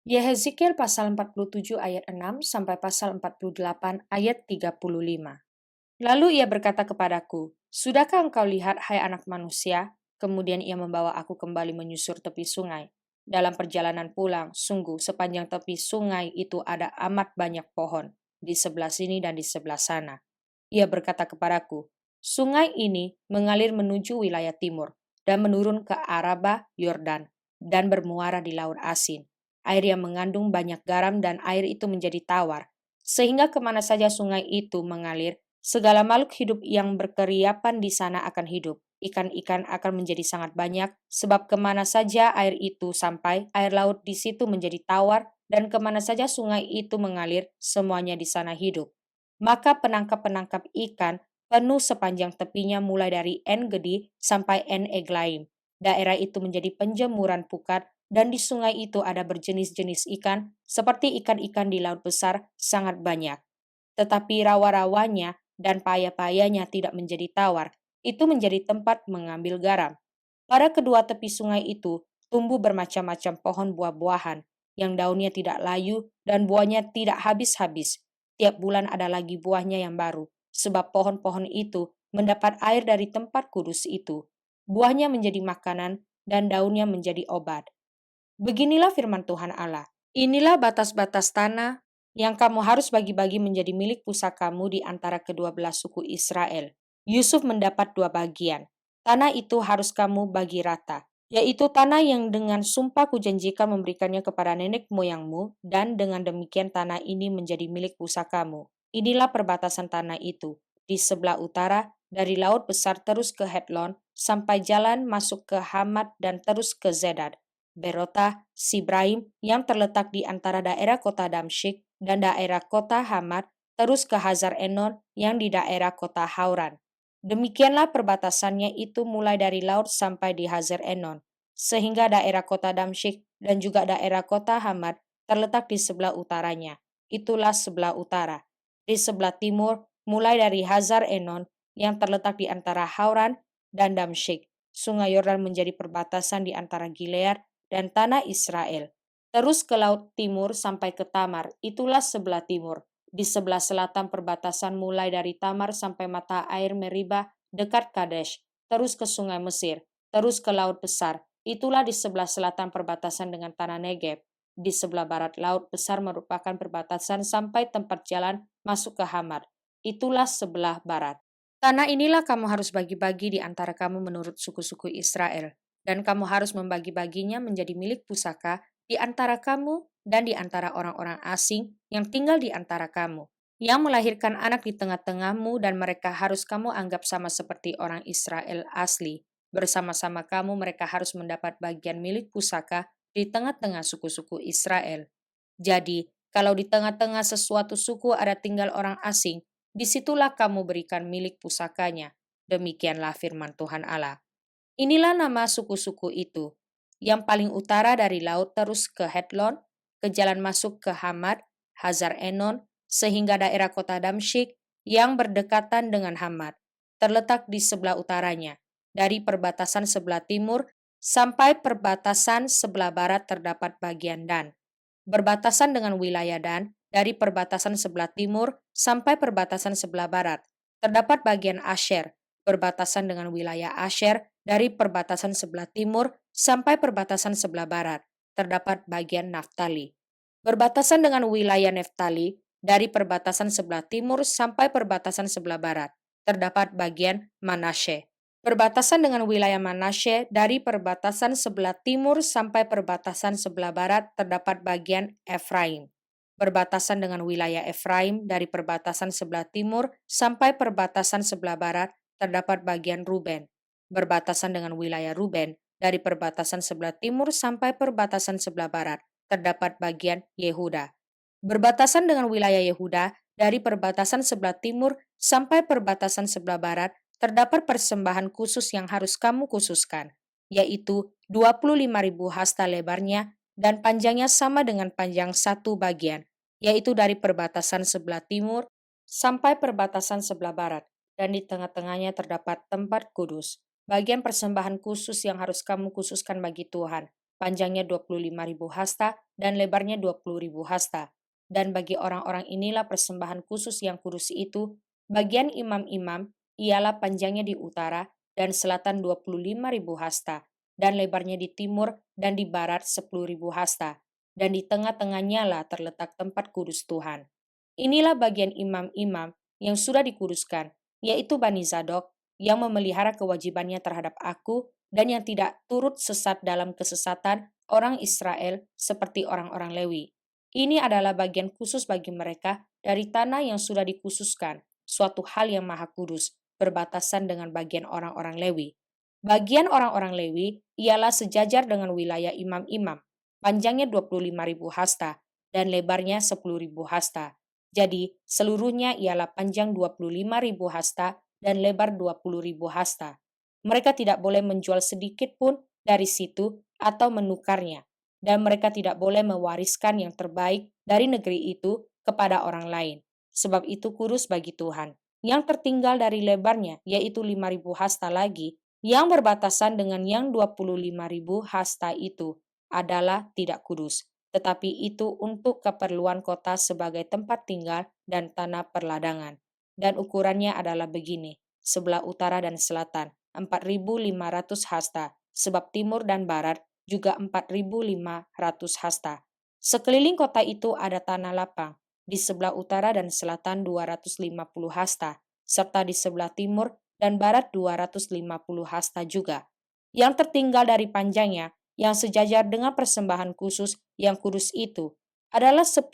Yehezkiel pasal 47 ayat 6 sampai pasal 48 ayat 35. Lalu ia berkata kepadaku, "Sudahkah engkau lihat, hai anak manusia?" Kemudian ia membawa aku kembali menyusur tepi sungai. Dalam perjalanan pulang, sungguh sepanjang tepi sungai itu ada amat banyak pohon, di sebelah sini dan di sebelah sana. Ia berkata kepadaku, "Sungai ini mengalir menuju wilayah timur dan menurun ke Araba Yordan dan bermuara di Laut Asin. Air yang mengandung banyak garam dan air itu menjadi tawar, sehingga kemana saja sungai itu mengalir, segala makhluk hidup yang berkeriapan di sana akan hidup. Ikan-ikan akan menjadi sangat banyak, sebab kemana saja air itu sampai, air laut di situ menjadi tawar, dan kemana saja sungai itu mengalir, semuanya di sana hidup. Maka penangkap-penangkap ikan penuh sepanjang tepinya mulai dari En-Gedi sampai En-Eglaim. Daerah itu menjadi penjemuran pukat, dan di sungai itu ada berjenis-jenis ikan, seperti ikan-ikan di laut besar, sangat banyak. Tetapi rawa-rawanya dan paya-payanya tidak menjadi tawar, itu menjadi tempat mengambil garam. Pada kedua tepi sungai itu tumbuh bermacam-macam pohon buah-buahan, yang daunnya tidak layu dan buahnya tidak habis-habis. Tiap bulan ada lagi buahnya yang baru, sebab pohon-pohon itu mendapat air dari tempat kudus itu. Buahnya menjadi makanan dan daunnya menjadi obat. Beginilah firman Tuhan Allah. Inilah batas-batas tanah yang kamu harus bagi-bagi menjadi milik pusakamu di antara kedua belah suku Israel. Yusuf mendapat dua bagian. Tanah itu harus kamu bagi rata, yaitu tanah yang dengan sumpah kujanjikan memberikannya kepada nenek moyangmu, dan dengan demikian tanah ini menjadi milik pusakamu. Inilah perbatasan tanah itu, di sebelah utara, dari Laut Besar terus ke Hetlon, sampai jalan masuk ke Hamat dan terus ke Zedad. Berota, Sibraim yang terletak di antara daerah kota Damsyik dan daerah kota Hamat, terus ke Hazar Enon yang di daerah kota Hauran. Demikianlah perbatasannya itu mulai dari laut sampai di Hazar Enon, sehingga daerah kota Damsyik dan juga daerah kota Hamat terletak di sebelah utaranya. Itulah sebelah utara. Di sebelah timur, mulai dari Hazar Enon yang terletak di antara Hauran dan Damsyik. Sungai Yordan menjadi perbatasan di antara Gilead dan tanah Israel. Terus ke laut timur sampai ke Tamar, itulah sebelah timur. Di sebelah selatan perbatasan mulai dari Tamar sampai mata air Meriba dekat Kadesh, terus ke sungai Mesir, terus ke laut besar. Itulah di sebelah selatan perbatasan dengan tanah Negeb. Di sebelah barat laut besar merupakan perbatasan sampai tempat jalan masuk ke Hamad. Itulah sebelah barat. Tanah inilah kamu harus bagi-bagi di antara kamu menurut suku-suku Israel, dan kamu harus membagi-baginya menjadi milik pusaka di antara kamu dan di antara orang-orang asing yang tinggal di antara kamu, yang melahirkan anak di tengah-tengahmu, dan mereka harus kamu anggap sama seperti orang Israel asli. Bersama-sama kamu mereka harus mendapat bagian milik pusaka di tengah-tengah suku-suku Israel. Jadi, kalau di tengah-tengah sesuatu suku ada tinggal orang asing, disitulah kamu berikan milik pusakanya. Demikianlah firman Tuhan Allah. Inilah nama suku-suku itu. Yang paling utara dari laut terus ke Hetlon, ke jalan masuk ke Hamad, Hazar Enon, sehingga daerah kota Damsyik yang berdekatan dengan Hamad, terletak di sebelah utaranya. Dari perbatasan sebelah timur sampai perbatasan sebelah barat terdapat bagian Dan. Berbatasan dengan wilayah Dan, dari perbatasan sebelah timur sampai perbatasan sebelah barat, terdapat bagian Asher, berbatasan dengan wilayah Asher dari perbatasan sebelah timur sampai perbatasan sebelah barat, terdapat bagian Naftali. Berbatasan dengan wilayah Naftali dari perbatasan sebelah timur sampai perbatasan sebelah barat, terdapat bagian Manasye. Berbatasan dengan wilayah Manasye dari perbatasan sebelah timur sampai perbatasan sebelah barat terdapat bagian Efraim. Berbatasan dengan wilayah Efraim dari perbatasan sebelah timur sampai perbatasan sebelah barat terdapat bagian Ruben. Berbatasan dengan wilayah Ruben dari perbatasan sebelah timur sampai perbatasan sebelah barat terdapat bagian Yehuda. Berbatasan dengan wilayah Yehuda dari perbatasan sebelah timur sampai perbatasan sebelah barat terdapat persembahan khusus yang harus kamu khususkan, yaitu 25.000 hasta lebarnya dan panjangnya sama dengan panjang satu bagian, yaitu dari perbatasan sebelah timur sampai perbatasan sebelah barat, dan di tengah-tengahnya terdapat tempat kudus. Bagian persembahan khusus yang harus kamu khususkan bagi Tuhan, panjangnya 25.000 hasta dan lebarnya 20.000 hasta. Dan bagi orang-orang inilah persembahan khusus yang kudus itu, bagian imam-imam ialah panjangnya di utara dan selatan 25.000 hasta, dan lebarnya di timur dan di barat 10.000 hasta, dan di tengah-tengahnya lah terletak tempat kudus Tuhan. Inilah bagian imam-imam yang sudah dikuduskan, yaitu Bani Zadok, yang memelihara kewajibannya terhadap aku dan yang tidak turut sesat dalam kesesatan orang Israel seperti orang-orang Lewi. Ini adalah bagian khusus bagi mereka dari tanah yang sudah dikhususkan, suatu hal yang maha kudus, berbatasan dengan bagian orang-orang Lewi. Bagian orang-orang Lewi ialah sejajar dengan wilayah imam-imam, panjangnya 25.000 hasta dan lebarnya 10.000 hasta. Jadi, seluruhnya ialah panjang 25.000 hasta dan lebar 20.000 hasta. Mereka tidak boleh menjual sedikit pun dari situ atau menukarnya, dan mereka tidak boleh mewariskan yang terbaik dari negeri itu kepada orang lain, sebab itu kudus bagi Tuhan. Yang tertinggal dari lebarnya, yaitu 5.000 hasta lagi, yang berbatasan dengan yang 25.000 hasta itu, adalah tidak kudus, tetapi itu untuk keperluan kota sebagai tempat tinggal dan tanah perladangan. Dan ukurannya adalah begini, sebelah utara dan selatan, 4.500 hasta, sebab timur dan barat juga 4.500 hasta. Sekeliling kota itu ada tanah lapang, di sebelah utara dan selatan 250 hasta, serta di sebelah timur dan barat 250 hasta juga. Yang tertinggal dari panjangnya, yang sejajar dengan persembahan khusus yang kudus itu, adalah 10.000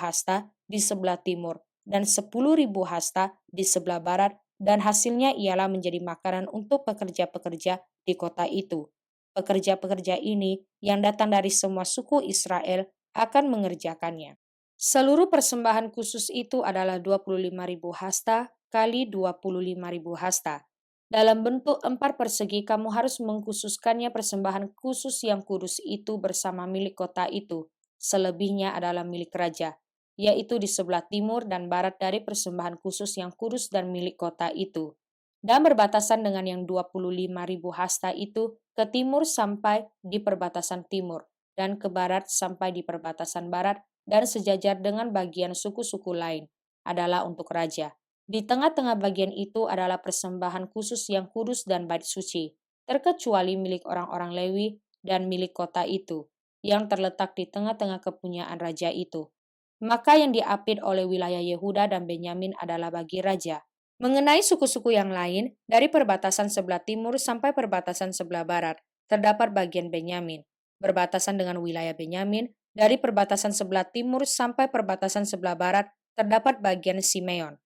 hasta di sebelah timur dan 10.000 hasta di sebelah barat, dan hasilnya ialah menjadi makanan untuk pekerja-pekerja di kota itu. Pekerja-pekerja ini yang datang dari semua suku Israel akan mengerjakannya. Seluruh persembahan khusus itu adalah 25.000 hasta kali 25.000 hasta. Dalam bentuk 4 persegi kamu harus mengkhususkannya persembahan khusus yang kudus itu bersama milik kota itu. Selebihnya adalah milik raja, yaitu di sebelah timur dan barat dari persembahan khusus yang kudus dan milik kota itu. Dan berbatasan dengan yang 25.000 hasta itu ke timur sampai di perbatasan timur, dan ke barat sampai di perbatasan barat, dan sejajar dengan bagian suku-suku lain, adalah untuk raja. Di tengah-tengah bagian itu adalah persembahan khusus yang kudus dan bait suci, terkecuali milik orang-orang Lewi dan milik kota itu, yang terletak di tengah-tengah kepunyaan raja itu. Maka yang diapit oleh wilayah Yehuda dan Benyamin adalah bagi raja. Mengenai suku-suku yang lain, dari perbatasan sebelah timur sampai perbatasan sebelah barat, terdapat bagian Benyamin. Berbatasan dengan wilayah Benyamin, dari perbatasan sebelah timur sampai perbatasan sebelah barat, terdapat bagian Simeon.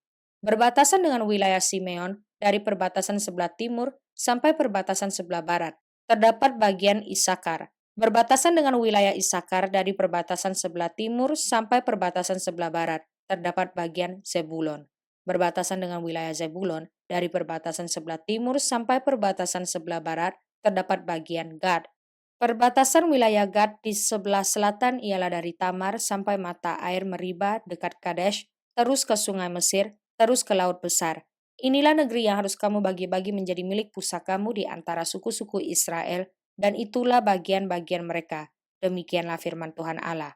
Berbatasan dengan wilayah Simeon, dari perbatasan sebelah timur sampai perbatasan sebelah barat, terdapat bagian Isakar. Berbatasan dengan wilayah Isakar dari perbatasan sebelah timur sampai perbatasan sebelah barat, terdapat bagian Zebulon. Berbatasan dengan wilayah Zebulon dari perbatasan sebelah timur sampai perbatasan sebelah barat, terdapat bagian Gad. Perbatasan wilayah Gad di sebelah selatan ialah dari Tamar sampai mata air Meriba dekat Kadesh, terus ke sungai Mesir, terus ke Laut Besar. Inilah negeri yang harus kamu bagi-bagi menjadi milik pusakamu di antara suku-suku Israel, dan itulah bagian-bagian mereka. Demikianlah firman Tuhan Allah.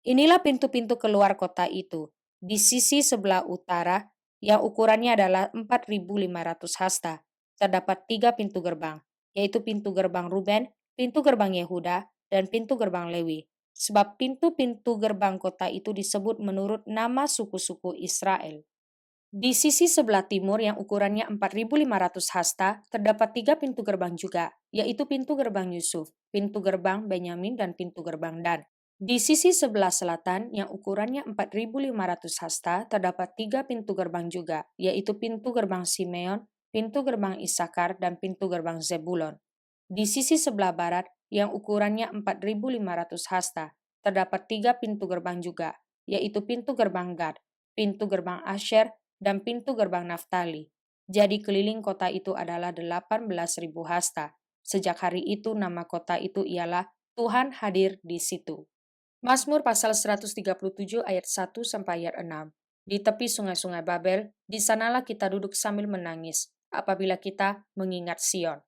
Inilah pintu-pintu keluar kota itu. Di sisi sebelah utara, yang ukurannya adalah 4.500 hasta, terdapat 3 pintu gerbang, yaitu pintu gerbang Ruben, pintu gerbang Yehuda, dan pintu gerbang Lewi. Sebab pintu-pintu gerbang kota itu disebut menurut nama suku-suku Israel. Di sisi sebelah timur yang ukurannya 4.500 hasta, terdapat 3 pintu gerbang juga, yaitu pintu gerbang Yusuf, pintu gerbang Benyamin, dan pintu gerbang Dan. Di sisi sebelah selatan yang ukurannya 4.500 hasta, terdapat 3 pintu gerbang juga, yaitu pintu gerbang Simeon, pintu gerbang Isakar, dan pintu gerbang Zebulon. Di sisi sebelah barat yang ukurannya 4.500 hasta, terdapat 3 pintu gerbang juga, yaitu pintu gerbang Gad, pintu gerbang Asher, dan pintu gerbang Naftali. Jadi keliling kota itu adalah 18.000 hasta. Sejak hari itu nama kota itu ialah Tuhan hadir di situ. Mazmur pasal 137 ayat 1 sampai ayat 6. Di tepi sungai-sungai Babel, di sanalah kita duduk sambil menangis apabila kita mengingat Sion.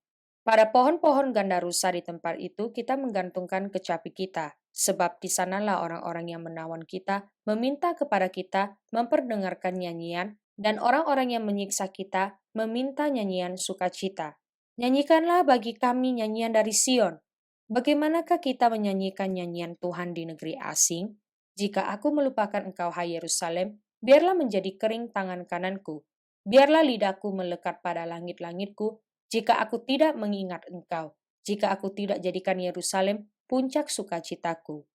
Pada pohon-pohon gandarusa di tempat itu kita menggantungkan kecapi kita, sebab di sanalah orang-orang yang menawan kita meminta kepada kita memperdengarkan nyanyian, dan orang-orang yang menyiksa kita meminta nyanyian sukacita. Nyanyikanlah bagi kami nyanyian dari Sion. Bagaimanakah kita menyanyikan nyanyian Tuhan di negeri asing? Jika aku melupakan engkau, hai Yerusalem, biarlah menjadi kering tangan kananku. Biarlah lidahku melekat pada langit-langitku, jika aku tidak mengingat engkau, jika aku tidak jadikan Yerusalem puncak sukacitaku.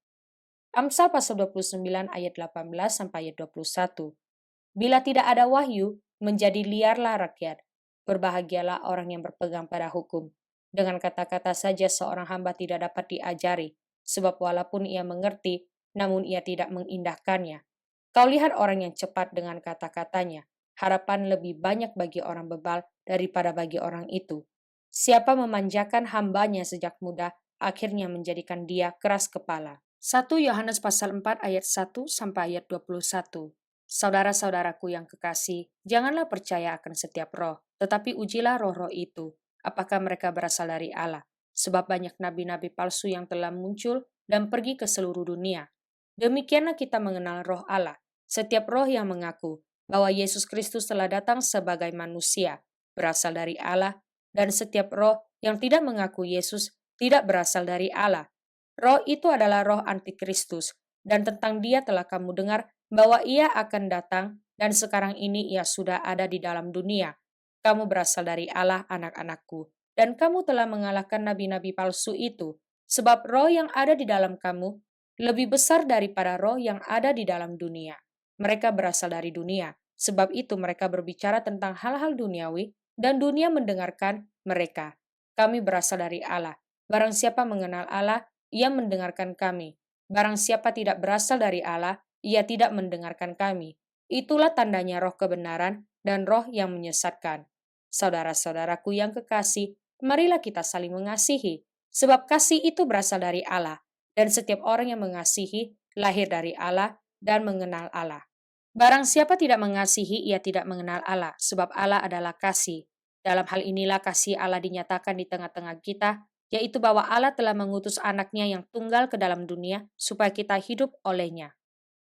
Amsal pasal 29 ayat 18 sampai ayat 21. Bila tidak ada wahyu, menjadi liarlah rakyat. Berbahagialah orang yang berpegang pada hukum. Dengan kata-kata saja seorang hamba tidak dapat diajari, sebab walaupun ia mengerti, namun ia tidak mengindahkannya. Kau lihat orang yang cepat dengan kata-katanya. Harapan lebih banyak bagi orang bebal daripada bagi orang itu. Siapa memanjakan hambanya sejak muda, akhirnya menjadikan dia keras kepala. 1 Yohanes pasal 4 ayat 1 sampai ayat 21. Saudara-saudaraku yang kekasih, janganlah percaya akan setiap roh, tetapi ujilah roh-roh itu, apakah mereka berasal dari Allah. Sebab banyak nabi-nabi palsu yang telah muncul dan pergi ke seluruh dunia. Demikianlah kita mengenal roh Allah. Setiap roh yang mengaku bahwa Yesus Kristus telah datang sebagai manusia, berasal dari Allah, dan setiap roh yang tidak mengaku Yesus tidak berasal dari Allah. Roh itu adalah roh antikristus, dan tentang dia telah kamu dengar bahwa ia akan datang, dan sekarang ini ia sudah ada di dalam dunia. Kamu berasal dari Allah, anak-anakku, dan kamu telah mengalahkan nabi-nabi palsu itu, sebab roh yang ada di dalam kamu lebih besar daripada roh yang ada di dalam dunia. Mereka berasal dari dunia, sebab itu mereka berbicara tentang hal-hal duniawi, dan dunia mendengarkan mereka. Kami berasal dari Allah. Barang siapa mengenal Allah, ia mendengarkan kami. Barang siapa tidak berasal dari Allah, ia tidak mendengarkan kami. Itulah tandanya roh kebenaran dan roh yang menyesatkan. Saudara-saudaraku yang kekasih, marilah kita saling mengasihi, sebab kasih itu berasal dari Allah, dan setiap orang yang mengasihi lahir dari Allah dan mengenal Allah. Barang siapa tidak mengasihi, ia tidak mengenal Allah, sebab Allah adalah kasih. Dalam hal inilah kasih Allah dinyatakan di tengah-tengah kita, yaitu bahwa Allah telah mengutus anaknya yang tunggal ke dalam dunia, supaya kita hidup olehnya.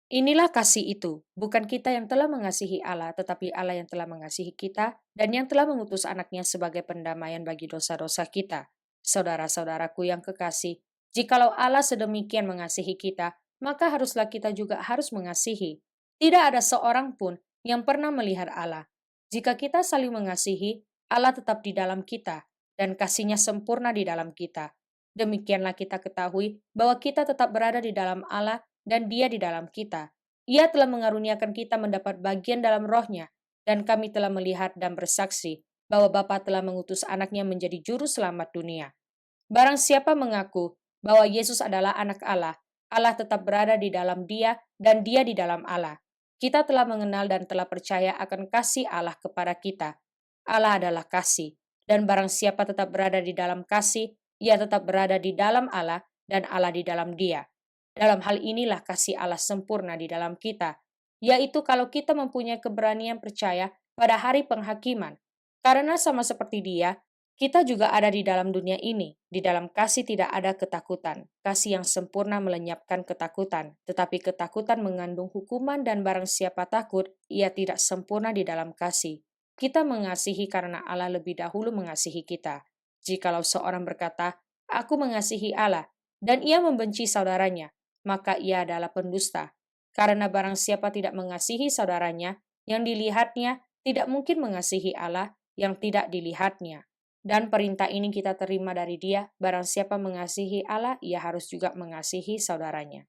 Inilah kasih itu, bukan kita yang telah mengasihi Allah, tetapi Allah yang telah mengasihi kita, dan yang telah mengutus anaknya sebagai pendamaian bagi dosa-dosa kita. Saudara-saudaraku yang kekasih, jikalau Allah sedemikian mengasihi kita, maka haruslah kita juga harus mengasihi. Tidak ada seorang pun yang pernah melihat Allah. Jika kita saling mengasihi, Allah tetap di dalam kita, dan kasih-Nya sempurna di dalam kita. Demikianlah kita ketahui bahwa kita tetap berada di dalam Allah dan Dia di dalam kita. Ia telah mengaruniakan kita mendapat bagian dalam roh-Nya, dan kami telah melihat dan bersaksi bahwa Bapa telah mengutus anaknya menjadi juru selamat dunia. Barang siapa mengaku bahwa Yesus adalah anak Allah, Allah tetap berada di dalam dia dan dia di dalam Allah. Kita telah mengenal dan telah percaya akan kasih Allah kepada kita. Allah adalah kasih, dan barang siapa tetap berada di dalam kasih, ia tetap berada di dalam Allah dan Allah di dalam dia. Dalam hal inilah kasih Allah sempurna di dalam kita, yaitu kalau kita mempunyai keberanian percaya pada hari penghakiman. Karena sama seperti Dia, kita juga ada di dalam dunia ini. Di dalam kasih tidak ada ketakutan. Kasih yang sempurna melenyapkan ketakutan, tetapi ketakutan mengandung hukuman, dan barang siapa takut, ia tidak sempurna di dalam kasih. Kita mengasihi karena Allah lebih dahulu mengasihi kita. Jikalau seorang berkata, "Aku mengasihi Allah," dan ia membenci saudaranya, maka ia adalah pendusta. Karena barang siapa tidak mengasihi saudaranya, yang dilihatnya tidak mungkin mengasihi Allah yang tidak dilihatnya. Dan perintah ini kita terima dari Dia, barang siapa mengasihi Allah, ia harus juga mengasihi saudaranya.